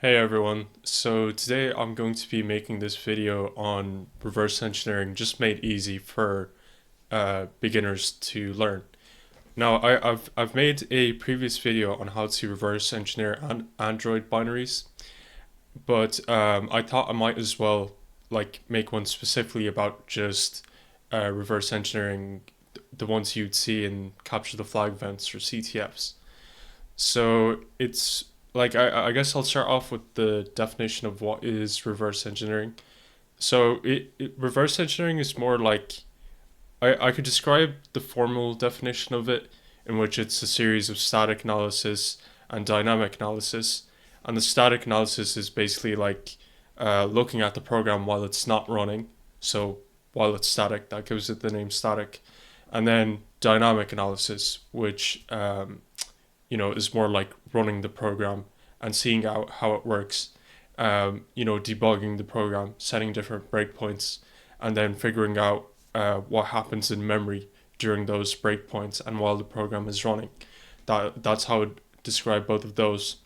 Hey everyone, so today I'm going to be making this video on reverse engineering just made easy for beginners to learn. Now I've made a previous video on how to reverse engineer Android binaries, but I thought I might as well make one specifically about just reverse engineering the ones you'd see in capture the flag events or CTFs. So it's I guess I'll start off with the definition of what is reverse engineering. So reverse engineering is more like I could describe the formal definition of it, in which it's a series of static analysis and dynamic analysis. And the static analysis is basically looking at the program while it's not running. So while it's static, that gives it the name static. And then dynamic analysis, which is more like running the program and seeing how it works. Debugging the program, setting different breakpoints, and then figuring out what happens in memory during those breakpoints and while the program is running. That's how I would describe both of those.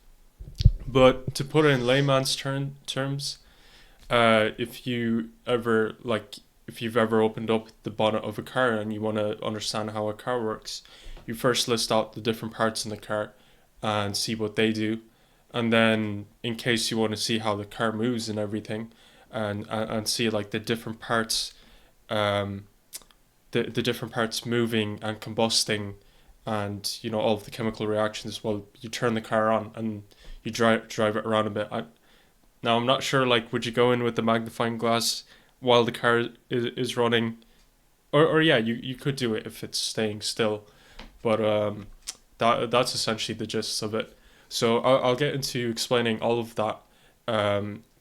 But to put it in layman's terms, if you've ever opened up the bonnet of a car and you want to understand how a car works, you first list out the different parts in the car and see what they do, and then in case you want to see how the car moves and everything, and see like the different parts, um, the different parts moving and combusting, and all of the chemical reactions. Well, you turn the car on and you drive it around a bit. Now I'm not sure, like, would you go in with the magnifying glass while the car is running, or yeah, you could do it if it's staying still, but that's essentially the gist of it. So I'll get into explaining all of that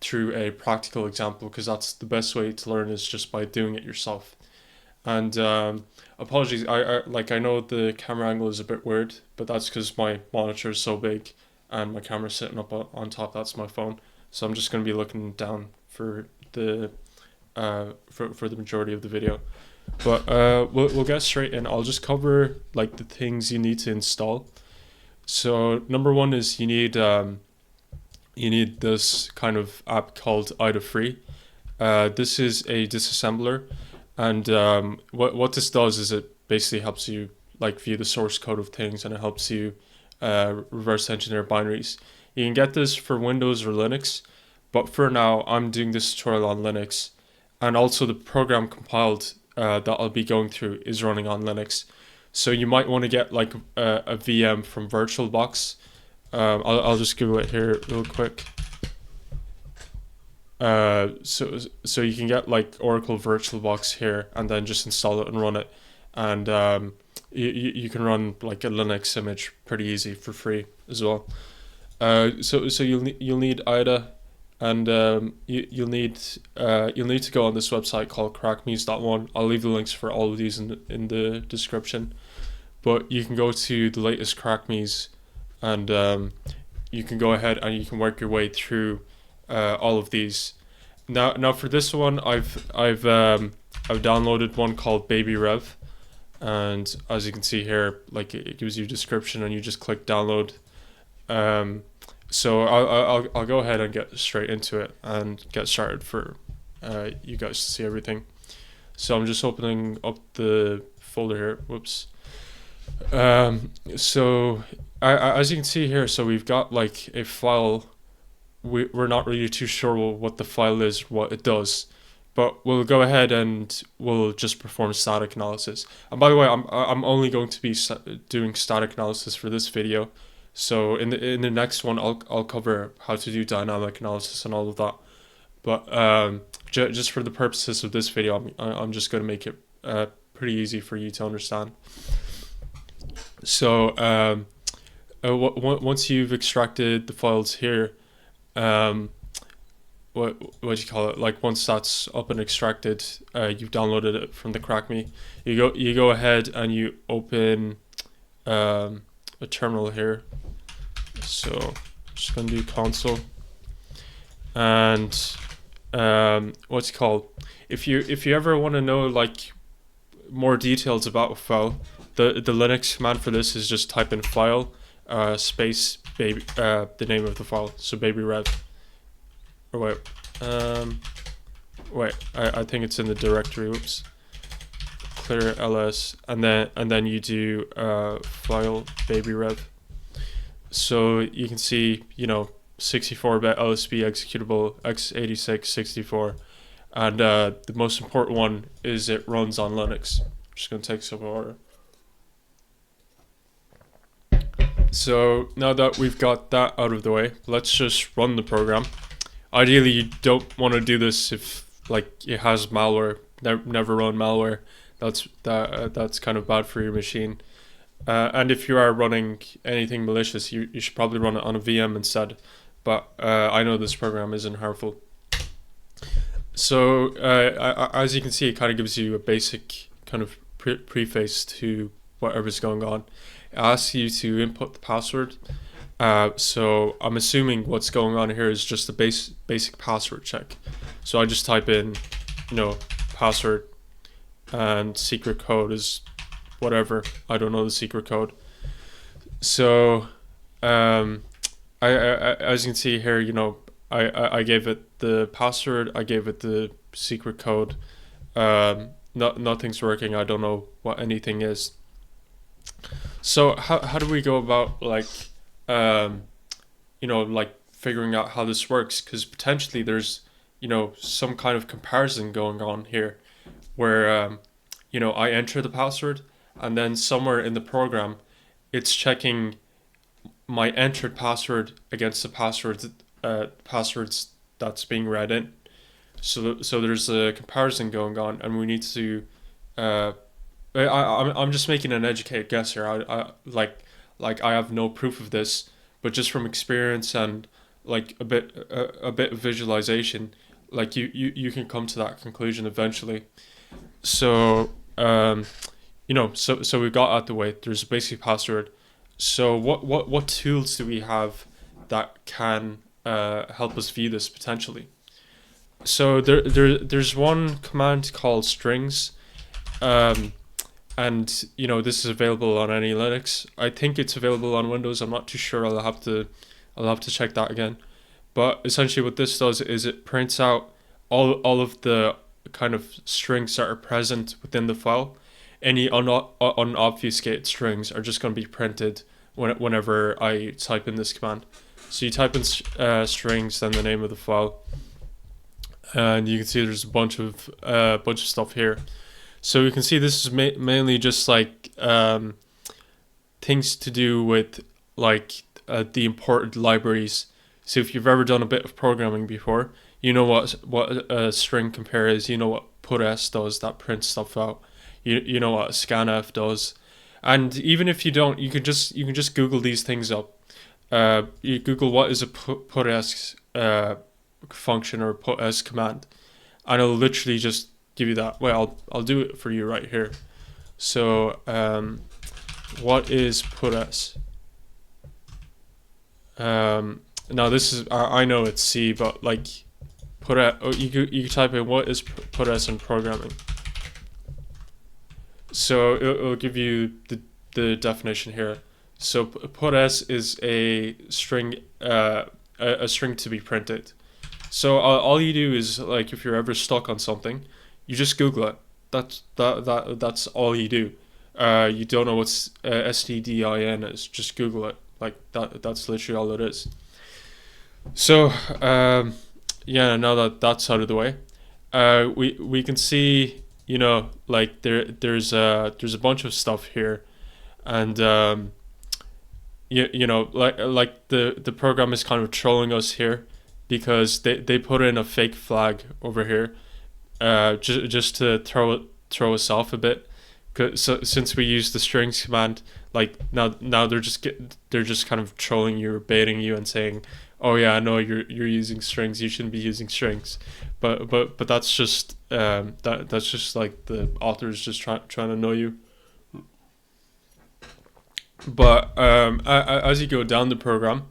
through a practical example, because that's the best way to learn, is just by doing it yourself. And apologies, I know the camera angle is a bit weird, but that's because my monitor is so big and my camera's sitting up on top. That's my phone, so I'm just going to be looking down for the for the majority of the video. But we'll get straight in. I'll just cover like the things you need to install. So number one is you need this kind of app called Ida-Free. This is a disassembler, and what this does is it basically helps you like view the source code of things, and it helps you reverse engineer binaries. You can get this for Windows or Linux, but for now I'm doing this tutorial on Linux, and also the program compiled that I'll be going through is running on Linux. So you might want to get like a VM from VirtualBox. I'll just Google it here real quick. So you can get like Oracle VirtualBox here, and then just install it and run it, and you can run like a Linux image pretty easy for free as well. So you'll need IDA, and you'll need to go on this website called CrackMe.one. I'll leave the links for all of these in the description, but you can go to the latest CrackMes, and you can go ahead and you can work your way through all of these. Now for this one, I've downloaded one called Baby Rev, and as you can see here, like it gives you a description, and you just click download. So I'll go ahead and get straight into it and get started for you guys to see everything. So I'm just opening up the folder here. Whoops. So as you can see here, so we've got like a file. We're not really too sure what the file is, what it does, but we'll go ahead and we'll just perform static analysis. And by the way, I'm only going to be doing static analysis for this video. So in the next one, I'll cover how to do dynamic analysis and all of that. But just for the purposes of this video, I'm just going to make it pretty easy for you to understand. So once you've extracted the files here, what do you call it? Like once that's up and extracted, you've downloaded it from the CrackMe. You go ahead and you open a terminal here. So I'm just gonna do console, and what's it called? If you ever want to know like more details about a file, the Linux command for this is just type in file space baby the name of the file, so baby rev, or wait, I think it's in the directory. Oops. Clear ls, and then you do file baby rev. So you can see, 64-bit LSB executable x86 64, and the most important one is it runs on Linux. I'm just gonna take some water. So now that we've got that out of the way, let's just run the program. Ideally, you don't want to do this if it has malware. Never run malware. That's kind of bad for your machine. And if you are running anything malicious, you should probably run it on a VM instead. But I know this program isn't harmful. So as you can see, it kind of gives you a basic kind of preface to whatever's going on. It asks you to input the password. So I'm assuming what's going on here is just a basic password check. So I just type in, password, and secret code is whatever. I don't know the secret code. So I as you can see here, I gave it the password, I gave it the secret code. Nothing's working. I don't know what anything is. So how do we go about figuring out how this works? Because potentially there's some kind of comparison going on here, where I enter the password, and then somewhere in the program, it's checking my entered password against the passwords that's being read in. So there's a comparison going on, and we need to. I'm just making an educated guess here. I have no proof of this, but just from experience and a bit of visualization, you can come to that conclusion eventually. So so we got out the way. There's a basic password. So what tools do we have that can help us view this potentially? So there's one command called strings, and this is available on any Linux. I think it's available on Windows. I'm not too sure. I'll have to check that again. But essentially, what this does is it prints out all of the kind of strings that are present within the file. Any unobfuscated strings are just going to be printed whenever I type in this command. So you type in strings, then the name of the file, and you can see there's a bunch of stuff here. So you can see this is mainly just things to do with the important libraries. So if you've ever done a bit of programming before, you know what a string compare is. You know what putS does, that prints stuff out. You know what scanf does, and even if you don't, you can just Google these things up. You Google what is a putS function or putS command, and it'll literally just give you that. Well, I'll do it for you right here. So what is putS? Now this is I know it's C, but putS. You type in what is putS in programming. So it'll give you the definition here. So putS is a string to be printed. So all you do is if you're ever stuck on something, you just Google it. That's all you do. You don't know what's stdin is. Just Google it. That's literally all it is. So now that that's out of the way, we can see there's a bunch of stuff here, and the program is kind of trolling us here because they put in a fake flag over here, just to throw us off a bit. So since we use the strings command, now they're just kind of trolling you or baiting you and saying, oh yeah, I know you're using strings, you shouldn't be using strings, but that's just that's just the author's just trying to annoy you. But as you go down the program,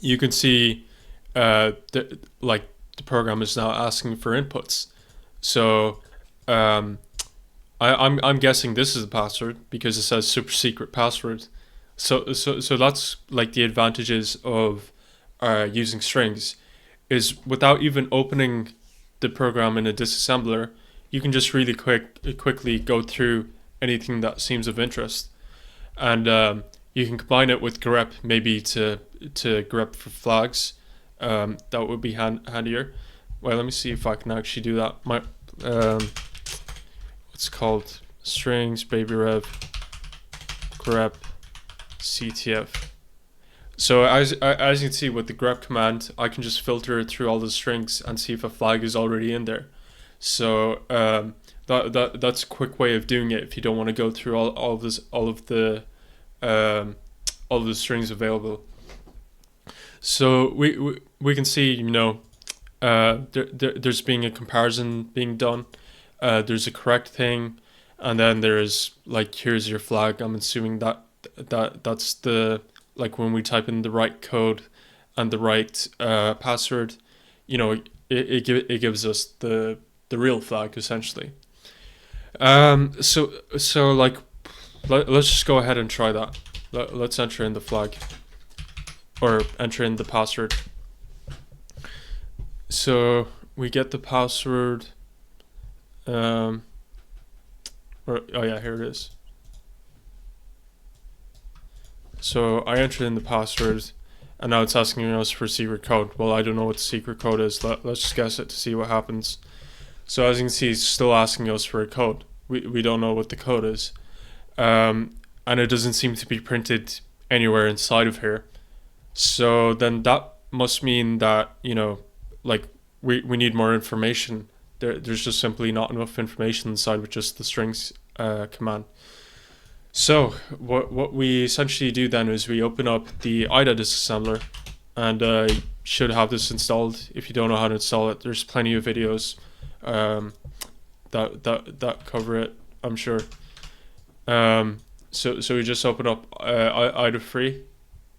you can see the program is now asking for inputs. So I'm guessing this is the password because it says super secret password. So that's the advantages of using strings. is without even opening the program in a disassembler, you can just really quickly go through anything that seems of interest, and you can combine it with grep maybe to grep for flags. That would be handier. Well, let me see if I can actually do that. My what's called strings baby rev grep ctf. So as you can see with the grep command, I can just filter through all the strings and see if a flag is already in there. So that's a quick way of doing it if you don't want to go through all of the strings available. So we can see, you know, there's being a comparison being done. There's a correct thing, and then there's like, here's your flag. I'm assuming that's the, like, when we type in the right code and the right password, you know, it gives us the real flag essentially. So like, let's just go ahead and try that. Let's enter in the flag, or enter in the password. So we get the password. Oh yeah, here it is. So I entered in the password, and now it's asking us for secret code. Well, I don't know what the secret code is. Let's just guess it to see what happens. So as you can see, it's still asking us for a code. We don't know what the code is, and it doesn't seem to be printed anywhere inside of here. So then that must mean that, you know, like, we need more information. There's just simply not enough information inside with just the strings command. So what we essentially do then is we open up the IDA disassembler, and you should have this installed. If you don't know how to install it, there's plenty of videos that cover it, I'm sure. So we just open up IDA free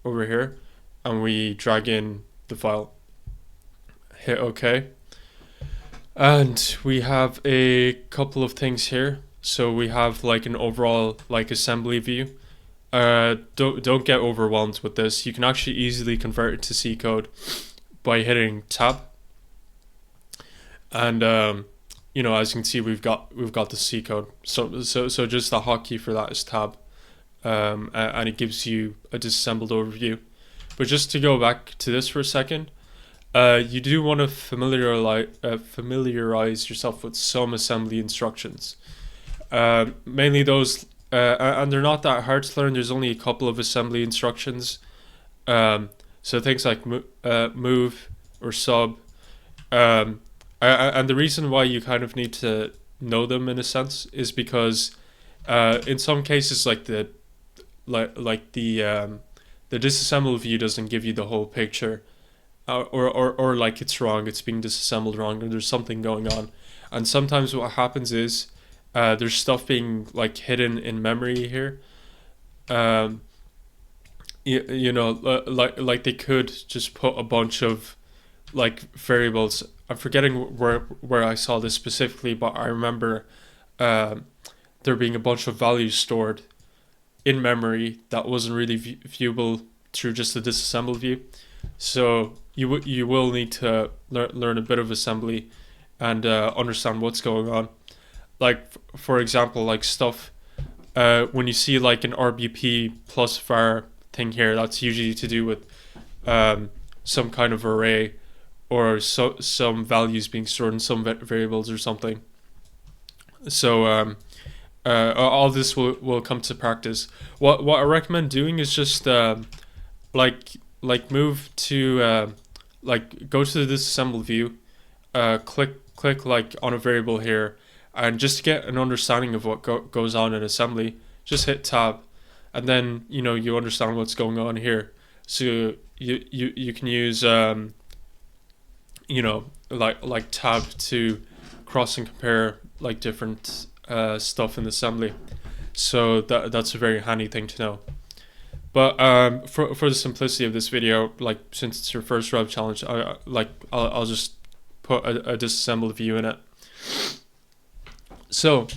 over here, and we drag in the file, hit OK, and we have a couple of things here. So we have like an overall like assembly view. Don't get overwhelmed with this. You can actually easily convert it to C code by hitting tab, and you know, as you can see, we've got the C code. So just the hotkey for that is tab, and it gives you a disassembled overview. But just to go back to this for a second, you do want to familiarize yourself with some assembly instructions. Mainly those, and they're not that hard to learn. There's only a couple of assembly instructions. So things like move or sub. And the reason why you kind of need to know them in a sense is because in some cases, like the disassemble view doesn't give you the whole picture, or like it's wrong, it's being disassembled wrong, or there's something going on. And sometimes what happens is there's stuff being like hidden in memory here. You know, like they could just put a bunch of like variables. I'm forgetting where I saw this specifically, but I remember there being a bunch of values stored in memory that wasn't really viewable through just the disassemble view. So you will need to learn a bit of assembly and understand what's going on. Like, for example, like stuff, when you see like an RBP plus var thing here, that's usually to do with some kind of array, or some values being stored in some variables or something. So all this will come to practice. What I recommend doing is just like move to like go to the disassemble view, click like on a variable here, and just to get an understanding of what goes on in assembly, just hit tab, and then, you know, you understand what's going on here. So you can use you know, like tab to cross and compare like different stuff in assembly. So that's a very handy thing to know. But for the simplicity of this video, like, since it's your first rev challenge, I'll just put a disassembled view in it. So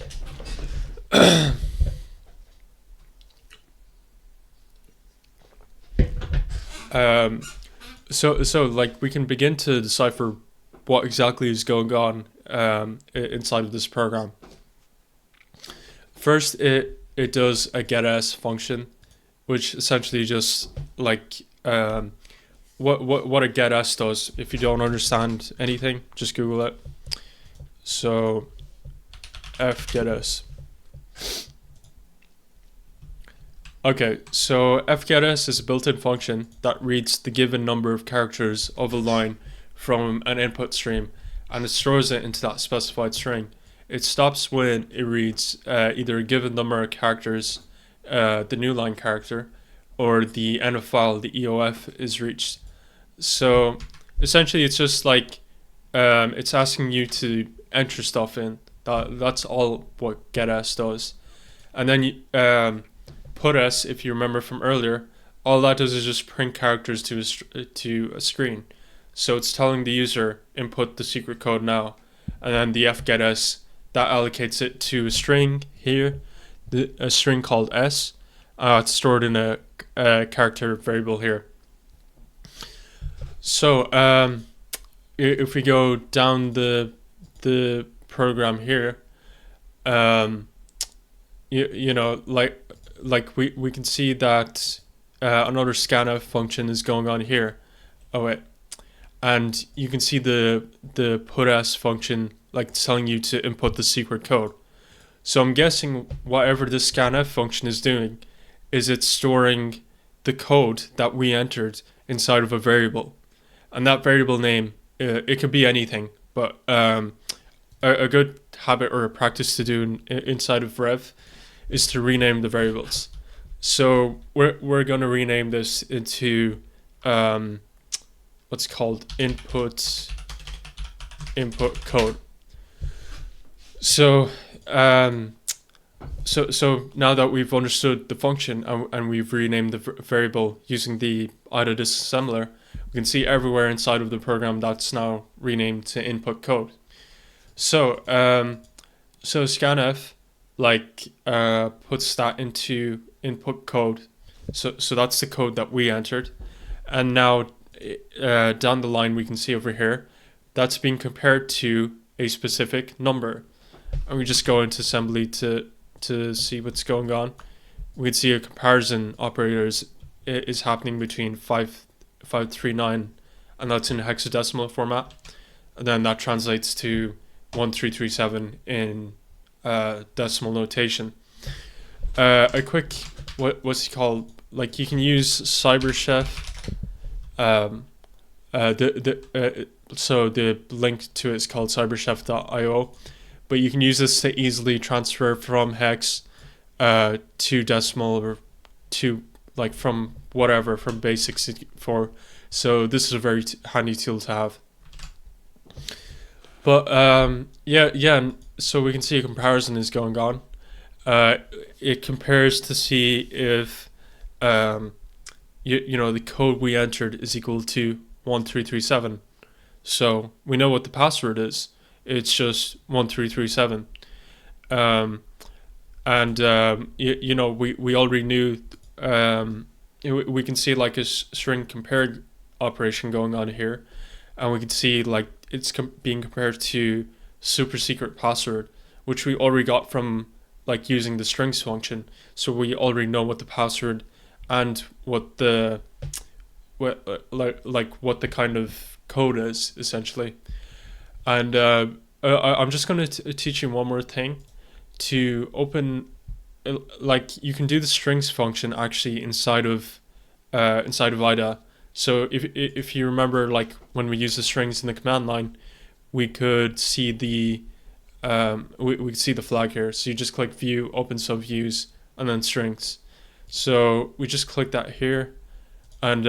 So like we can begin to decipher what exactly is going on inside of this program. First, it does a getS function, which essentially just like what a getS does. If you don't understand anything, just Google it. So fgetS. Okay, so fgetS is a built-in function that reads the given number of characters of a line from an input stream, and it stores it into that specified string. It stops when it reads either a given number of characters, the new line character, or the end of file, the EOF, is reached. So essentially, it's just like it's asking you to enter stuff in. That's all what getS does, and then putS, if you remember from earlier, all that does is just print characters to a screen. So it's telling the user input the secret code now, and then the fgetS that allocates it to a string here, a string called s. It's stored in a character variable here. So if we go down the program here, you know, like we can see that another scanf function is going on here. Oh wait, and you can see the putS function like telling you to input the secret code. So I'm guessing whatever the scanf function is doing is it's storing the code that we entered inside of a variable, and that variable name it could be anything, but a good habit or a practice to do inside of Rev is to rename the variables. So we're going to rename this into what's called input code. So so now that we've understood the function and we've renamed the variable using the IDA disassembler, we can see everywhere inside of the program that's now renamed to input code. So so scanf like puts that into input code. So that's the code that we entered, and now down the line we can see over here that's being compared to a specific number, and we just go into assembly to see what's going on. We can see a comparison operator is happening between 539, and that's in hexadecimal format, and then that translates to 1337 in decimal notation. A quick what's it called? Like you can use CyberChef. So the link to it is called cyberchef.io, but you can use this to easily transfer from hex to decimal, or to like from whatever, from basic 64. So this is a very handy tool to have. But yeah. So we can see a comparison is going on. It compares to see if you know the code we entered is equal to 1337. So we know what the password is. It's just 1337. You know we already knew. We can see like a string compared operation going on here, and we can see like it's being compared to super secret password, which we already got from like using the strings function. So we already know what the password and what the what the kind of code is essentially. And I'm just going to teach you one more thing. To open, like you can do the strings function actually inside of IDA. So if you remember, like when we use the strings in the command line, we could see the we could see the flag here. So you just click view, open subviews, and then strings. So we just click that here, and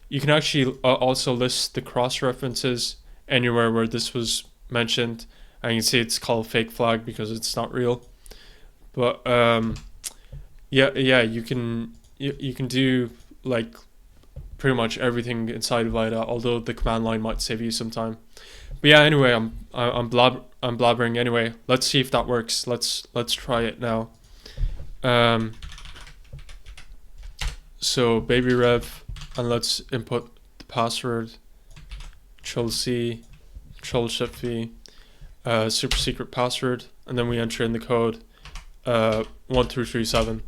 you can actually also list the cross references anywhere where this was mentioned, and you can see it's called fake flag because it's not real. But yeah, you can do like pretty much everything inside of IDA, although the command line might save you some time. But yeah, anyway, I'm blabbering anyway. Let's see if that works. Let's try it now. So baby rev, and let's input the password, Control C, Control Shift V, super secret password, and then we enter in the code 1237,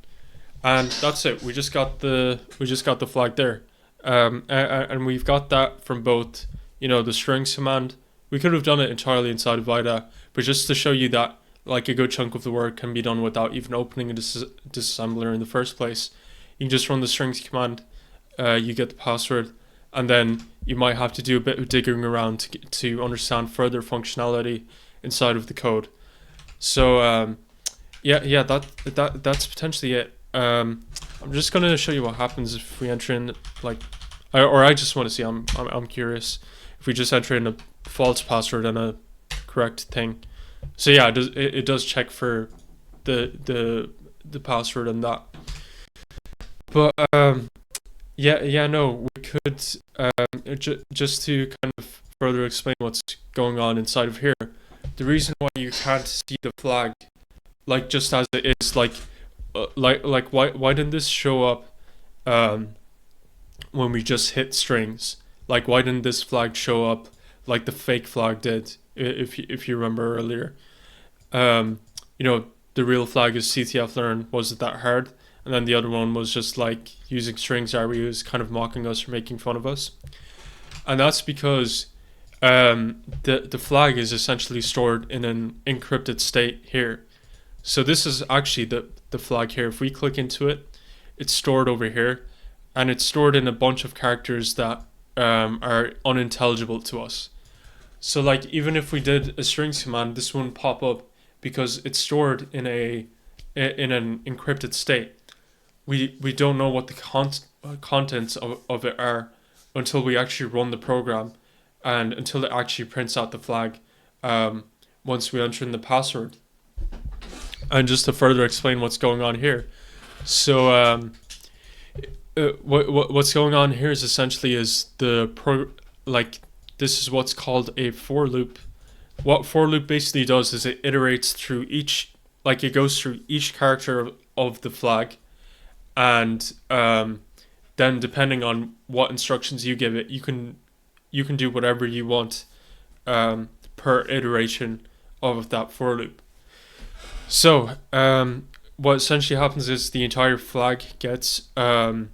and that's it. We just got the flag there, and we've got that from both, the strings command. We could have done it entirely inside of VIDA, but just to show you that like a good chunk of the work can be done without even opening a disassembler in the first place. You can just run the strings command, you get the password, and then you might have to do a bit of digging around to understand further functionality inside of the code. So yeah, that's potentially it. I'm just gonna show you what happens if we enter in I just want to see. I'm curious if we just enter in a false password and a correct thing. So yeah, it does check for the password and that. But no, we could just to kind of further explain what's going on inside of here. The reason why you can't see the flag, like just as it is, why didn't this show up when we just hit strings? Like, why didn't this flag show up like the fake flag did? If you remember earlier, the real flag is CTF learn. Was it that hard? And then the other one was just like using strings was kind of mocking us or making fun of us. And that's because the flag is essentially stored in an encrypted state here. So this is actually the flag here. If we click into it, it's stored over here, and it's stored in a bunch of characters that are unintelligible to us. So like even if we did a strings command, this wouldn't pop up because it's stored in an encrypted state. We don't know what the contents of it are until we actually run the program, and until it actually prints out the flag once we enter in the password. And just to further explain what's going on here, so what's going on here is essentially this is what's called a for loop. What for loop basically does is it iterates through it goes through each character of the flag, and then depending on what instructions you give it, you can do whatever you want per iteration of that for loop. So what essentially happens is the entire flag gets a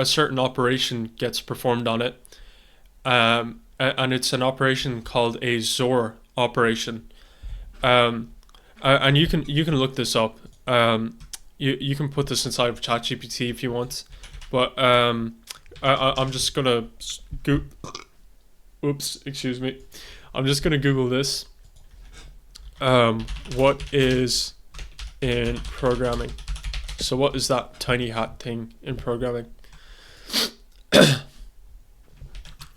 certain operation gets performed on it, and it's an operation called a XOR operation, and you can look this up. You can put this inside of ChatGPT if you want, but I'm just gonna excuse me. I'm just gonna Google this. What is in programming? So what is that tiny hat thing in programming?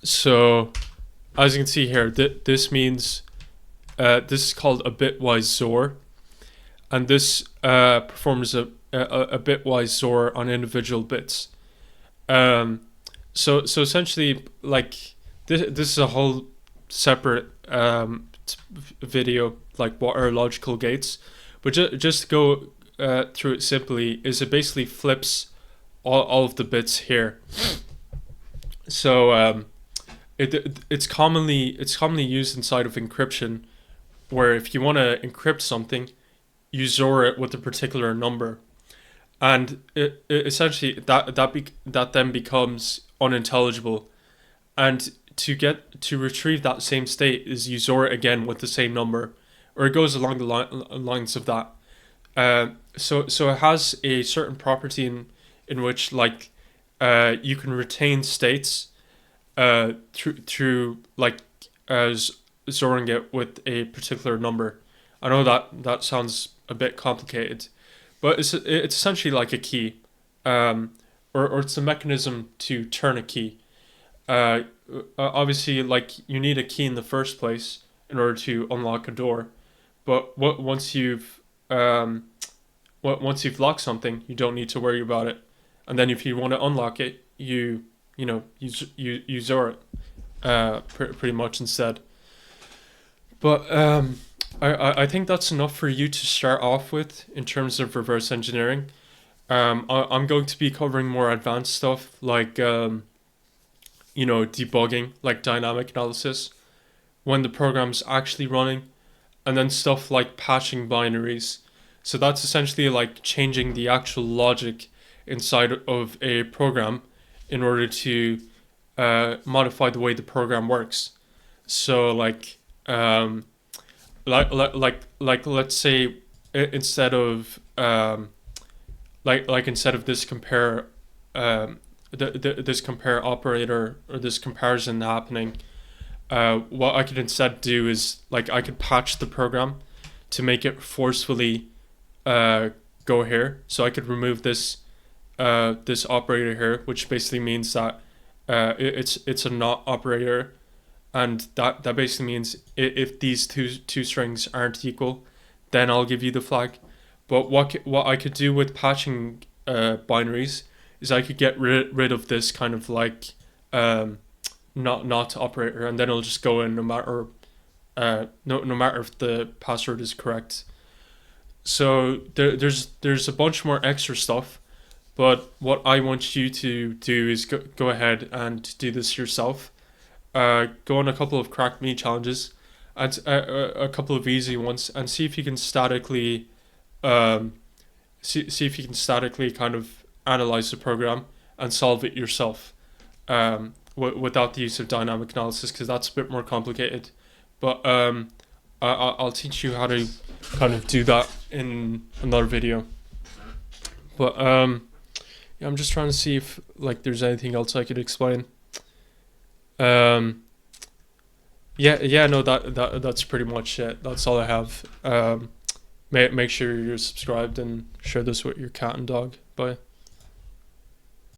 So as you can see here, this means this is called a bitwise XOR, and this performs a bitwise XOR on individual bits. So essentially, like this is a whole separate video, like what are logical gates, but just to go through it simply, is it basically flips all of the bits here. So it's commonly used inside of encryption, where if you want to encrypt something, you XOR it with a particular number, and it essentially that then becomes unintelligible, and to retrieve that same state is you XOR it again with the same number, or it goes along the lines of that. So it has a certain property in which you can retain states through as XORing it with a particular number. I know that sounds a bit complicated, but it's essentially like a key, or it's a mechanism to turn a key. Obviously, you need a key in the first place in order to unlock a door, but once you've locked something, you don't need to worry about it. And then if you want to unlock it, you XOR it pretty much instead. But I think that's enough for you to start off with in terms of reverse engineering. I'm going to be covering more advanced stuff like debugging, like dynamic analysis when the program's actually running, and then stuff like patching binaries. So that's essentially like changing the actual logic inside of a program in order to modify the way the program works. So let's say instead of instead of this compare this compare operator or this comparison happening, what I could instead do is like I could patch the program to make it forcefully uh, go here. So I could remove this operator here, which basically means that it's a not operator, and that basically means if these two strings aren't equal, then I'll give you the flag. But what I could do with patching binaries is I could get rid of this kind of like not operator, and then it'll just go in no matter no matter if the password is correct. So there's a bunch more extra stuff, but what I want you to do is go ahead and do this yourself. Go on a couple of CrackMe challenges, and a couple of easy ones, and see if you can statically um, see if you can statically kind of analyze the program and solve it yourself, without the use of dynamic analysis, because that's a bit more complicated. But I'll teach you how to kind of do that in another video. But yeah, I'm just trying to see if like there's anything else I could explain. Um, yeah, no, that's pretty much it. That's all I have. Make sure you're subscribed and share this with your cat and dog. Bye.